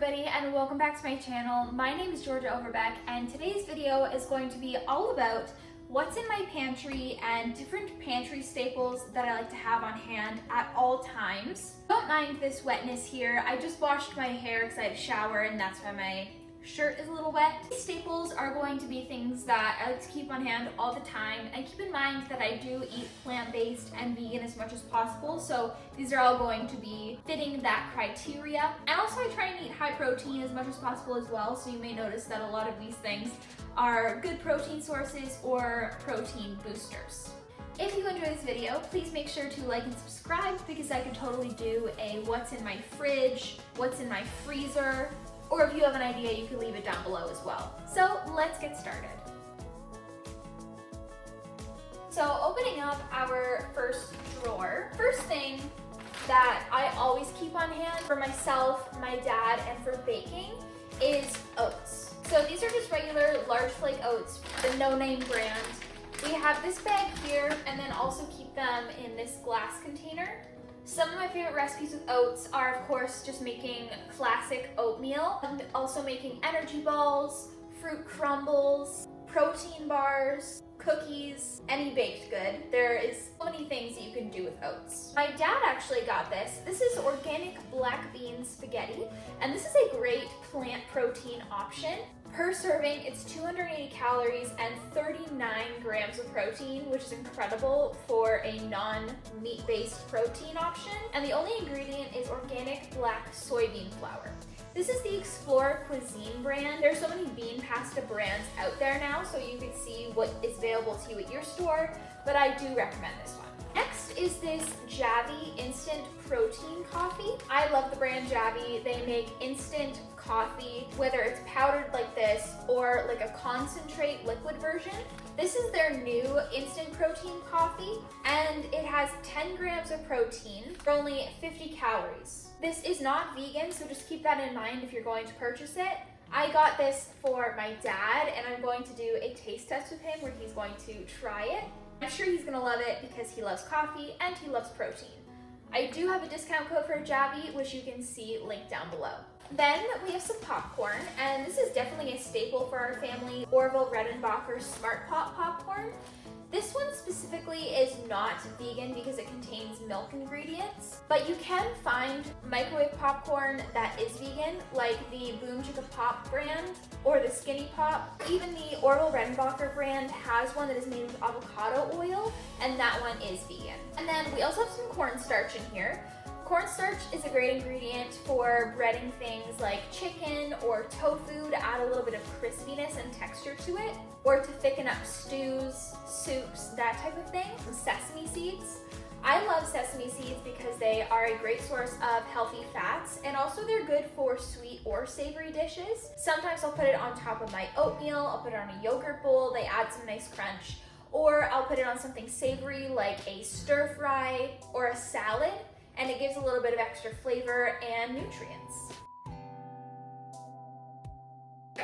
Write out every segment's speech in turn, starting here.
everybody and welcome back to my channel. My name is Georgia Overbeck and today's video is going to be all about what's in my pantry and different pantry staples that I like to have on hand at all times. Don't mind this wetness here. I just washed my hair because I had a shower and that's why my shirt is a little wet. These staples are going to be things that I like to keep on hand all the time, and keep in mind that I do eat plant-based and vegan as much as possible, so these are all going to be fitting that criteria. And also I try and eat high protein as much as possible as well, so you may notice that a lot of these things are good protein sources or protein boosters. If you enjoy this video, please make sure to like and subscribe because I could totally do a what's in my fridge, what's in my freezer, or if you have an idea, you can leave it down below as well. So let's get started. So opening up our first drawer, first thing that I always keep on hand for myself, my dad, and for baking is oats. So these are just regular large flake oats, the no-name brand. We have this bag here, and then also keep them in this glass container. Some of my favorite recipes with oats are, of course, just making classic oatmeal, and also making energy balls, fruit crumbles, protein bars, cookies, any baked good. There is so many things that you can do with oats. My dad actually got this. This is organic black bean spaghetti, and this is a great plant protein option. Per serving, it's 280 calories and 39 grams of protein, which is incredible for a non-meat-based protein option. And the only ingredient is organic black soybean flour. This is the Explore Cuisine brand. There's so many bean pasta brands out there now, so you can see what is available to you at your store, but I do recommend this one. Next is this JAVY instant protein coffee. I love the brand JAVY. They make instant coffee, whether it's powdered like this or like a concentrate liquid version. This is their new instant protein coffee, and it has 10 grams of protein for only 50 calories. This is not vegan, so just keep that in mind if you're going to purchase it. I got this for my dad, and I'm going to do a taste test with him where he's going to try it. I'm sure he's gonna love it because he loves coffee and he loves protein. I do have a discount code for JAVY, which you can see linked down below. Then we have some popcorn, and this is definitely a staple for our family, Orville Redenbacher Smart Pot popcorn. This one specifically is not vegan because it contains milk ingredients, but you can find microwave popcorn that is vegan, like the Boom Chicka Pop brand or the Skinny Pop. Even the Orville Redenbacher brand has one that is made with avocado oil, and that one is vegan. And then we also have some cornstarch in here. Cornstarch is a great ingredient for breading things like chicken or tofu to add a little bit of crispiness and texture to it, or to thicken up stews, soups, that type of thing. Some sesame seeds. I love sesame seeds because they are a great source of healthy fats, and also they're good for sweet or savory dishes. Sometimes I'll put it on top of my oatmeal, I'll put it on a yogurt bowl, they add some nice crunch, or I'll put it on something savory like a stir fry or a salad, and it gives a little bit of extra flavor and nutrients.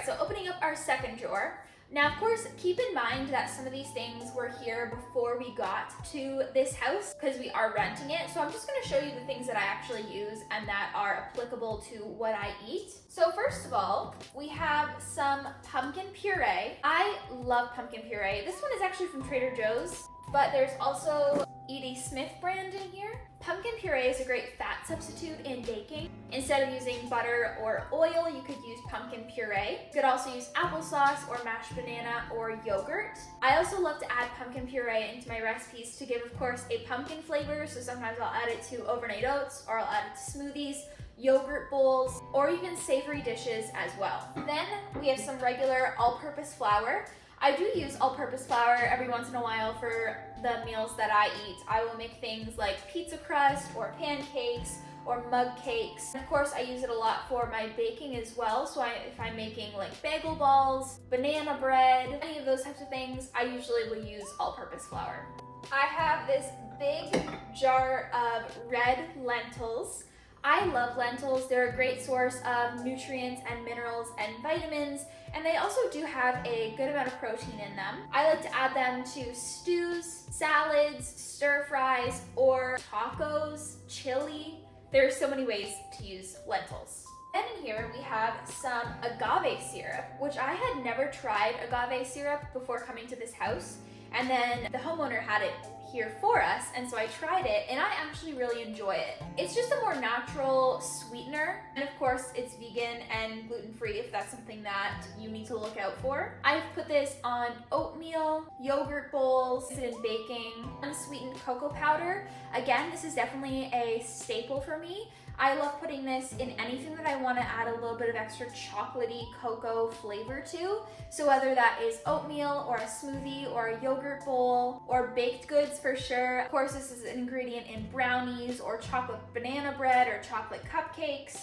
So opening up our second drawer. Now, of course, keep in mind that some of these things were here before we got to this house because we are renting it. So I'm just going to show you the things that I actually use and that are applicable to what I eat. So first of all, we have some pumpkin puree. I love pumpkin puree. This one is actually from Trader Joe's, but there's also E.D. Smith brand in here. Pumpkin puree is a great fat substitute in baking. Instead of using butter or oil, you could use pumpkin puree. You could also use applesauce or mashed banana or yogurt. I also love to add pumpkin puree into my recipes to give, of course, a pumpkin flavor. So sometimes I'll add it to overnight oats, or I'll add it to smoothies, yogurt bowls, or even savory dishes as well. Then we have some regular all-purpose flour. I do use all-purpose flour every once in a while for the meals that I eat. I will make things like pizza crust or pancakes or mug cakes. And of course, I use it a lot for my baking as well. So if I'm making like bagel balls, banana bread, any of those types of things, I usually will use all-purpose flour. I have this big jar of red lentils. I love lentils. They're a great source of nutrients and minerals and vitamins, and they also do have a good amount of protein in them. I like to add them to stews, salads, stir fries, or tacos, chili. There are so many ways to use lentils. And in here we have some agave syrup, which I had never tried agave syrup before coming to this house. And then the homeowner had it here for us, and so I tried it, and I actually really enjoy it. It's just a more natural sweetener, and of course it's vegan and gluten-free if that's something that you need to look out for. I've put this on oatmeal, yogurt bowls, in baking, unsweetened cocoa powder. Again, this is definitely a staple for me. I love putting this in anything that I want to add a little bit of extra chocolatey cocoa flavor to. So whether that is oatmeal or a smoothie or a yogurt bowl or baked goods for sure. Of course, this is an ingredient in brownies or chocolate banana bread or chocolate cupcakes.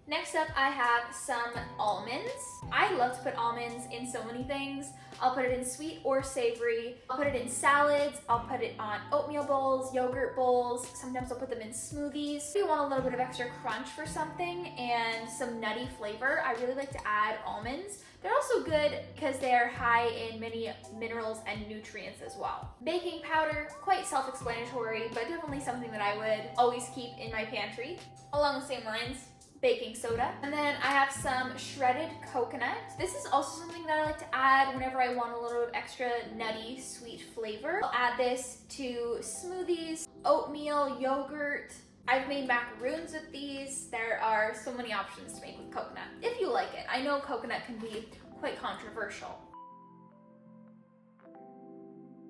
Next up, I have some almonds. I love to put almonds in so many things. I'll put it in sweet or savory. I'll put it in salads. I'll put it on oatmeal bowls, yogurt bowls. Sometimes I'll put them in smoothies. If you want a little bit of extra crunch for something and some nutty flavor, I really like to add almonds. They're also good because they're high in many minerals and nutrients as well. Baking powder, quite self-explanatory, but definitely something that I would always keep in my pantry. Along the same lines, baking soda. And then I have some shredded coconut. This is also something that I like to add whenever I want a little extra nutty, sweet flavor. I'll add this to smoothies, oatmeal, yogurt. I've made macaroons with these. There are so many options to make with coconut, if you like it. I know coconut can be quite controversial.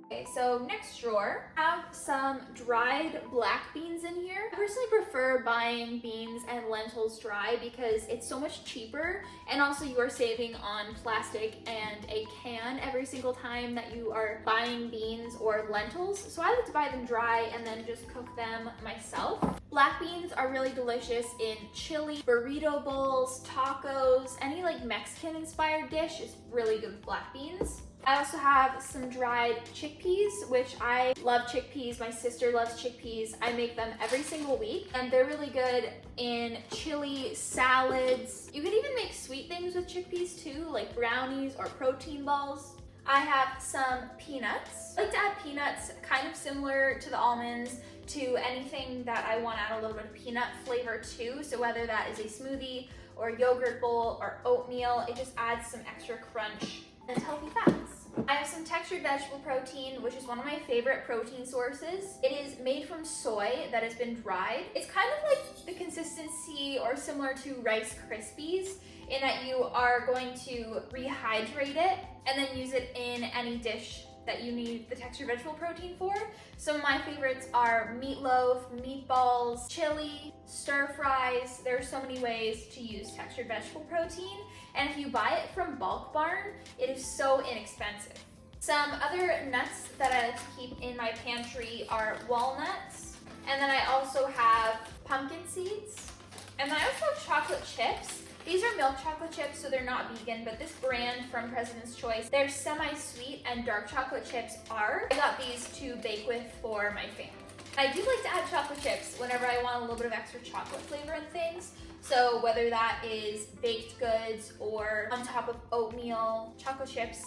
Okay, so next drawer, I have some dried black beans in here. I personally prefer buying beans and lentils dry because it's so much cheaper, and also you are saving on plastic and a can every single time that you are buying beans or lentils. So I like to buy them dry and then just cook them myself. Black beans are really delicious in chili, burrito bowls, tacos, any like Mexican inspired dish is really good with black beans. I also have some dried chickpeas, which I love chickpeas. My sister loves chickpeas. I make them every single week, and they're really good in chili, salads. You can even make sweet things with chickpeas too, like brownies or protein balls. I have some peanuts. I like to add peanuts, kind of similar to the almonds, to anything that I want to add a little bit of peanut flavor to. So whether that is a smoothie or a yogurt bowl or oatmeal, it just adds some extra crunch and healthy fats. I have some textured vegetable protein, which is one of my favorite protein sources. It is made from soy that has been dried. It's kind of like the consistency or similar to Rice Krispies in that you are going to rehydrate it and then use it in any dish that you need the textured vegetable protein for. Some of my favorites are meatloaf, meatballs, chili, stir fries. There are so many ways to use textured vegetable protein, and if you buy it from Bulk Barn, it is so inexpensive. Some other nuts that I like to keep in my pantry are walnuts, and then I also have pumpkin seeds, and then I also have chocolate chips. These are milk chocolate chips, so they're not vegan, but this brand from President's Choice, they're semi-sweet and dark chocolate chips are. I got these to bake with for my family. I do like to add chocolate chips whenever I want a little bit of extra chocolate flavor in things. So whether that is baked goods or on top of oatmeal, chocolate chips,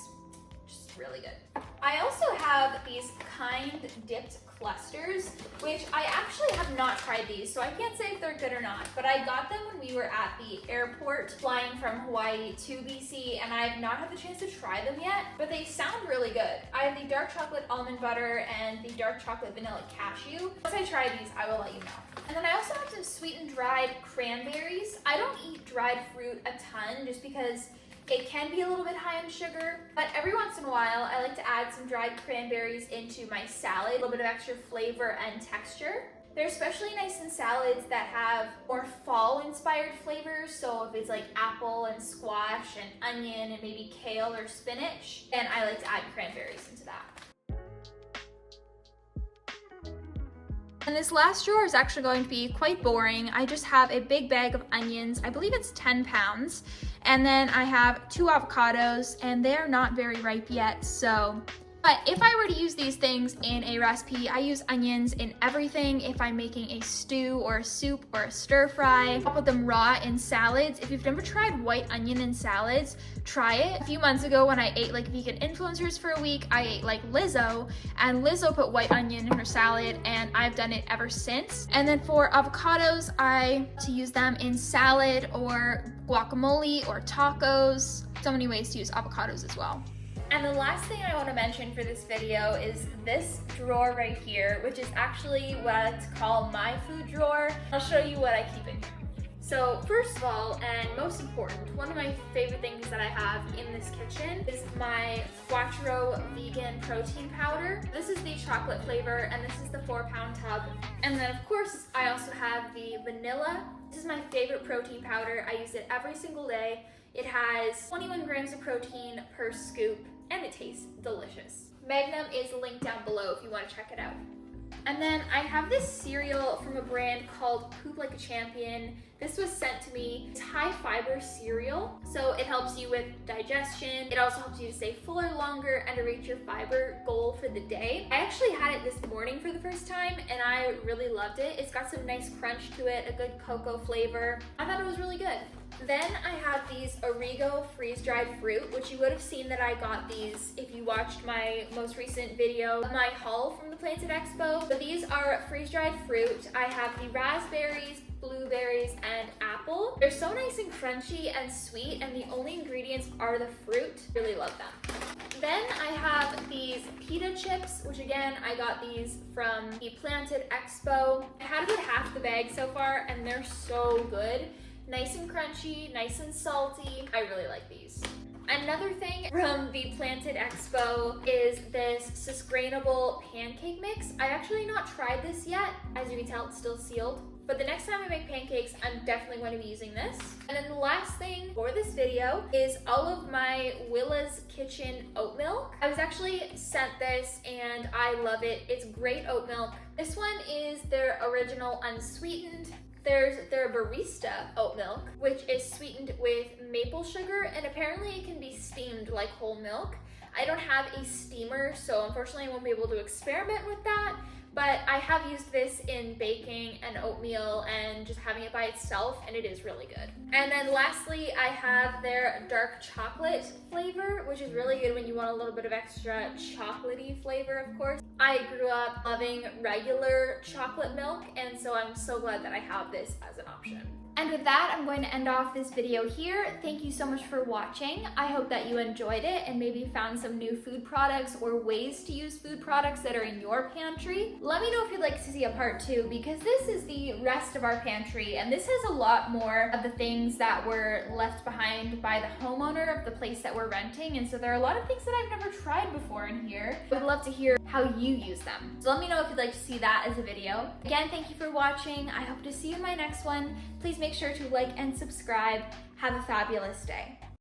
just really good. I also have these kind dipped clusters, which I actually have not tried these, so I can't say if they're good or not, but I got them when we were at the airport flying from Hawaii to BC, and I have not had the chance to try them yet, but they sound really good. I have the dark chocolate almond butter and the dark chocolate vanilla cashew. Once I try these, I will let you know. And then I also have some sweetened dried cranberries. I don't eat dried fruit a ton just because it can be a little bit high in sugar, but every once in a while, I like to add some dried cranberries into my salad, a little bit of extra flavor and texture. They're especially nice in salads that have more fall-inspired flavors, so if it's like apple and squash and onion and maybe kale or spinach, then I like to add cranberries into that. And this last drawer is actually going to be quite boring. I just have a big bag of onions. I believe it's 10 pounds. And then I have 2 avocados, and they're not very ripe yet, so But if I were to use these things in a recipe, I use onions in everything. If I'm making a stew or a soup or a stir fry, I'll put them raw in salads. If you've never tried white onion in salads, try it. A few months ago when I ate like vegan influencers for a week, I ate like Lizzo, and Lizzo put white onion in her salad, and I've done it ever since. And then for avocados, I to use them in salad or guacamole or tacos. So many ways to use avocados as well. And the last thing I want to mention for this video is this drawer right here, which is actually what's called my food drawer. I'll show you what I keep in here. So first of all, and most important, one of my favorite things that I have in this kitchen is my Quattro vegan protein powder. This is the chocolate flavor, and this is the 4-pound tub. And then of course, I also have the vanilla. This is my favorite protein powder. I use it every single day. It has 21 grams of protein per scoop, and it tastes delicious. Magnum is linked down below if you want to check it out. And then I have this cereal from a brand called Poop Like a Champion. This was sent to me. It's high fiber cereal, so it helps you with digestion. It also helps you to stay fuller longer and to reach your fiber goal for the day. I actually had it this morning for the first time, and I really loved it. It's got some nice crunch to it, a good cocoa flavor. I thought it was really good. Then I have these Origo freeze-dried fruit, which you would have seen that I got these if you watched my most recent video, my haul from the Planted Expo. So these are freeze-dried fruit. I have the raspberries, blueberries, and apple. They're so nice and crunchy and sweet, and the only ingredients are the fruit. Really love them. Then I have these pita chips, which again, I got these from the Planted Expo. I had about half the bag so far, and they're so good. Nice and crunchy, nice and salty. I really like these. Another thing from the Planted Expo is this sustainable pancake mix. I actually not tried this yet. As you can tell, it's still sealed. But the next time I make pancakes, I'm definitely going to be using this. And then the last thing for this video is all of my Willa's Kitchen oat milk. I was actually sent this and I love it. It's great oat milk. This one is their original unsweetened. There's their barista oat milk, which is sweetened with maple sugar, and apparently it can be steamed like whole milk. I don't have a steamer, so unfortunately I won't be able to experiment with that, but I have used this in baking and oatmeal and just having it by itself, and it is really good. And then lastly, I have their dark chocolate flavor, which is really good when you want a little bit of extra chocolatey flavor, of course. I grew up loving regular chocolate milk, and so I'm so glad that I have this as an option. And with that, I'm going to end off this video here. Thank you so much for watching. I hope that you enjoyed it and maybe found some new food products or ways to use food products that are in your pantry. Let me know if you'd like to see a part 2, because this is the rest of our pantry, and this has a lot more of the things that were left behind by the homeowner of the place that we're renting, and so there are a lot of things that I've never tried before in here. I would love to hear how you use them. So let me know if you'd like to see that as a video. Again, thank you for watching. I hope to see you in my next one. Please make sure to like and subscribe. Have a fabulous day.